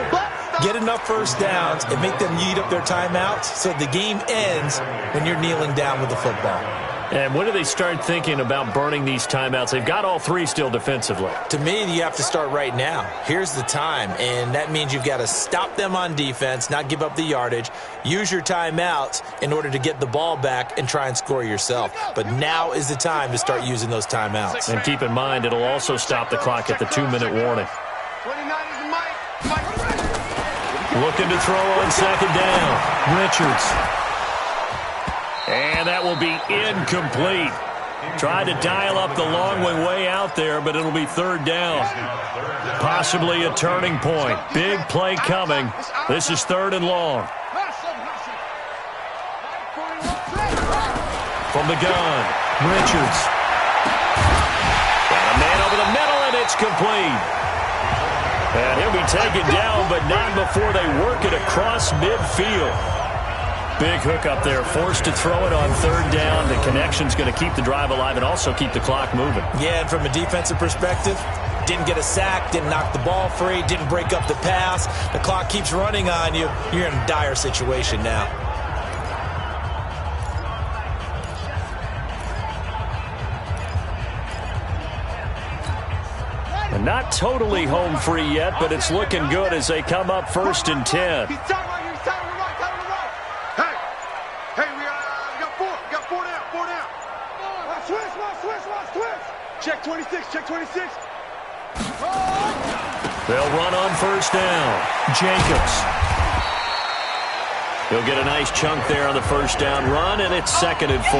get enough first downs and make them eat up their timeouts so the game ends when you're kneeling down with the football. And when do they start thinking about burning these timeouts? They've got all 3 still defensively. To me, you have to start right now. Here's the time, and that means you've got to stop them on defense, not give up the yardage, use your timeouts in order to get the ball back and try and score yourself. But now is the time to start using those timeouts. And keep in mind, it'll also stop the clock at the 2-minute warning. 29 is Mike. Looking to throw on 2nd down. Richards. And that will be incomplete. Tried to dial up the long way out there, but it'll be 3rd down. Possibly a turning point. Big play coming. This is 3rd and long. From the gun, Richards. Got a man over the middle, and it's complete. And he'll be taken down, but not before they work it across midfield. Big hook up there, forced to throw it on 3rd down. The connection's going to keep the drive alive and also keep the clock moving. Yeah, and from a defensive perspective, didn't get a sack, didn't knock the ball free, didn't break up the pass. The clock keeps running on you. You're in a dire situation now. And not totally home free yet, but it's looking good as they come up 1st and 10. Check 26, check 26. They'll run on 1st down. Jacobs. He'll get a nice chunk there on the 1st down run, and it's 2nd and 4.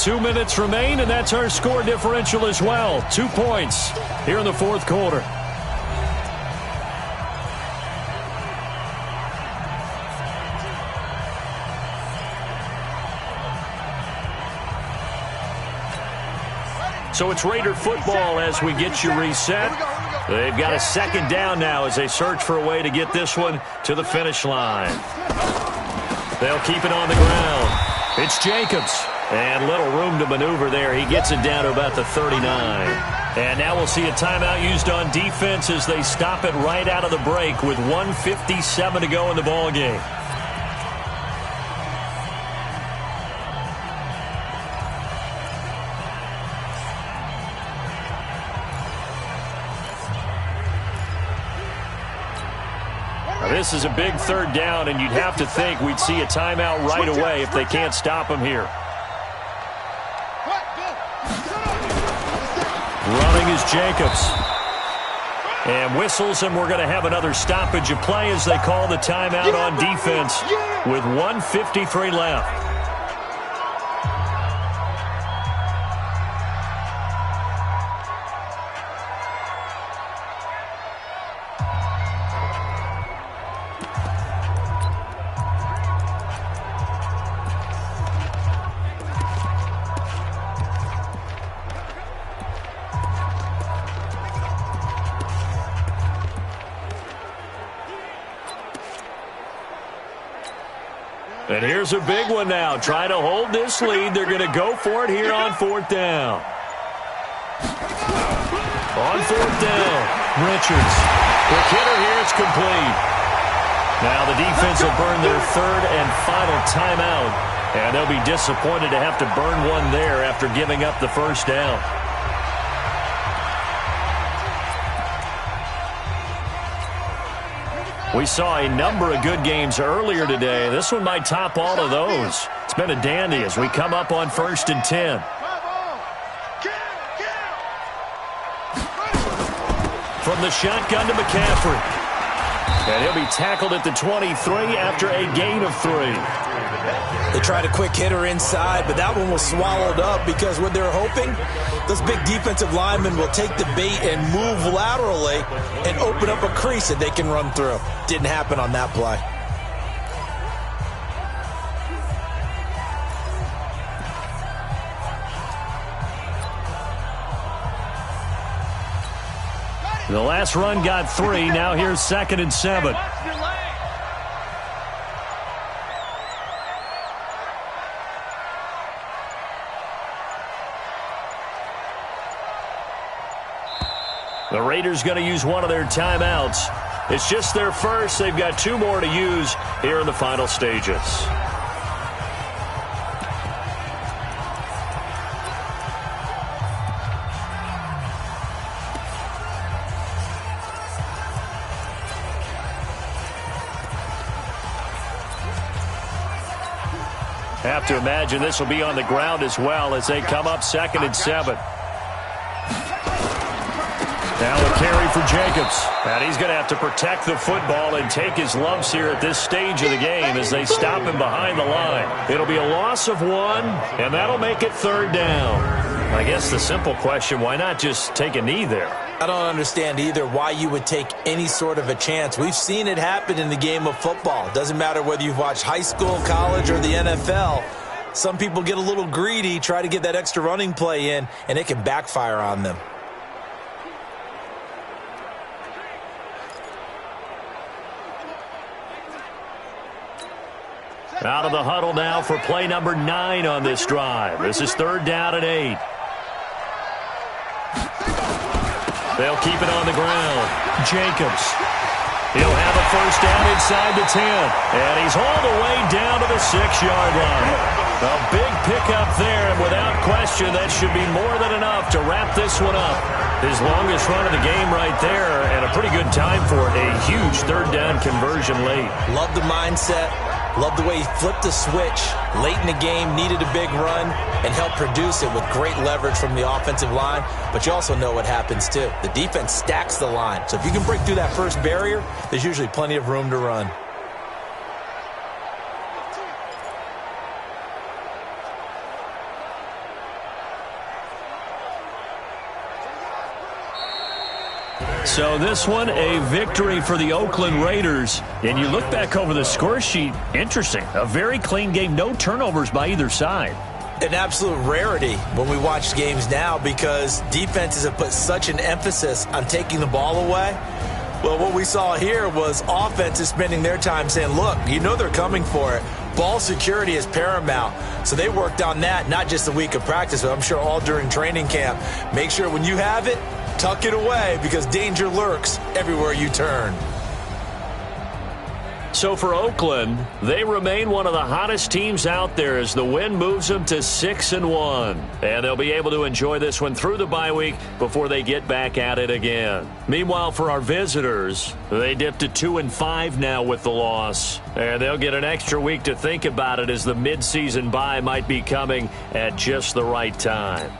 2 minutes remain, and that's our score differential as well. 2 points here in the fourth quarter. So it's Raider football as we get you reset. They've got a second down now as they search for a way to get this one to the finish line. They'll keep it on the ground. It's Jacobs. And little room to maneuver there. He gets it down to about the 39. And now we'll see a timeout used on defense as they stop it right out of the break with 1:57 to go in the ballgame. This is a big third down, and you'd have to think we'd see a timeout right away if they can't stop him here. Running is Jacobs. And whistles, and we're going to have another stoppage of play as they call the timeout on defense with 1:53 left. And here's a big one now. Trying to hold this lead. They're going to go for it here on fourth down. On fourth down, Richards. Quick hitter here. It's complete. Now the defense will burn their third and final timeout. And they'll be disappointed to have to burn one there after giving up the first down. We saw a number of good games earlier today. This one might top all of those. It's been a dandy as we come up on 1st and 10. From the shotgun to McCaffrey. And he'll be tackled at the 23 after a gain of 3. They tried a quick hitter inside, but that one was swallowed up because what they're hoping, those big defensive linemen will take the bait and move laterally and open up a crease that they can run through. Didn't happen on that play. The last run got 3. Now here's 2nd and 7. The Raiders going to use one of their timeouts. It's just their first. They've got 2 more to use here in the final stages. Have to imagine this will be on the ground as well as they come up 2nd and 7. Now a carry for Jacobs. And he's going to have to protect the football and take his lumps here at this stage of the game as they stop him behind the line. It'll be a loss of 1, and that'll make it 3rd down. I guess the simple question, why not just take a knee there? I don't understand either why you would take any sort of a chance. We've seen it happen in the game of football. It doesn't matter whether you've watched high school, college, or the NFL. Some people get a little greedy, try to get that extra running play in, and it can backfire on them. Out of the huddle now for play number 9 on this drive. This is 3rd down and 8. They'll keep it on the ground. Jacobs. He'll have a first down inside the 10. And he's all the way down to the 6-yard line. A big pickup there, and without question, that should be more than enough to wrap this one up. His longest run of the game right there, and a pretty good time for it. A huge 3rd down conversion late. Love the mindset. Love the way he flipped the switch late in the game, needed a big run, and helped produce it with great leverage from the offensive line. But you also know what happens, too. The defense stacks the line. So if you can break through that first barrier, there's usually plenty of room to run. So this one, a victory for the Oakland Raiders. And you look back over the score sheet, interesting. A very clean game, no turnovers by either side. An absolute rarity when we watch games now because defenses have put such an emphasis on taking the ball away. Well, what we saw here was offenses spending their time saying, look, you know they're coming for it. Ball security is paramount. So they worked on that, not just a week of practice, but I'm sure all during training camp. Make sure when you have it, tuck it away because danger lurks everywhere you turn. So for Oakland, they remain one of the hottest teams out there as the win moves them to 6-1. And they'll be able to enjoy this one through the bye week before they get back at it again. Meanwhile, for our visitors, they dipped to 2-5 now with the loss. And they'll get an extra week to think about it as the midseason bye might be coming at just the right time.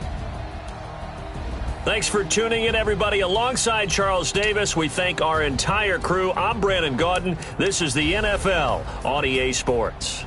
Thanks for tuning in, everybody. Alongside Charles Davis, we thank our entire crew. I'm Brandon Gaudin. This is the NFL on EA Sports.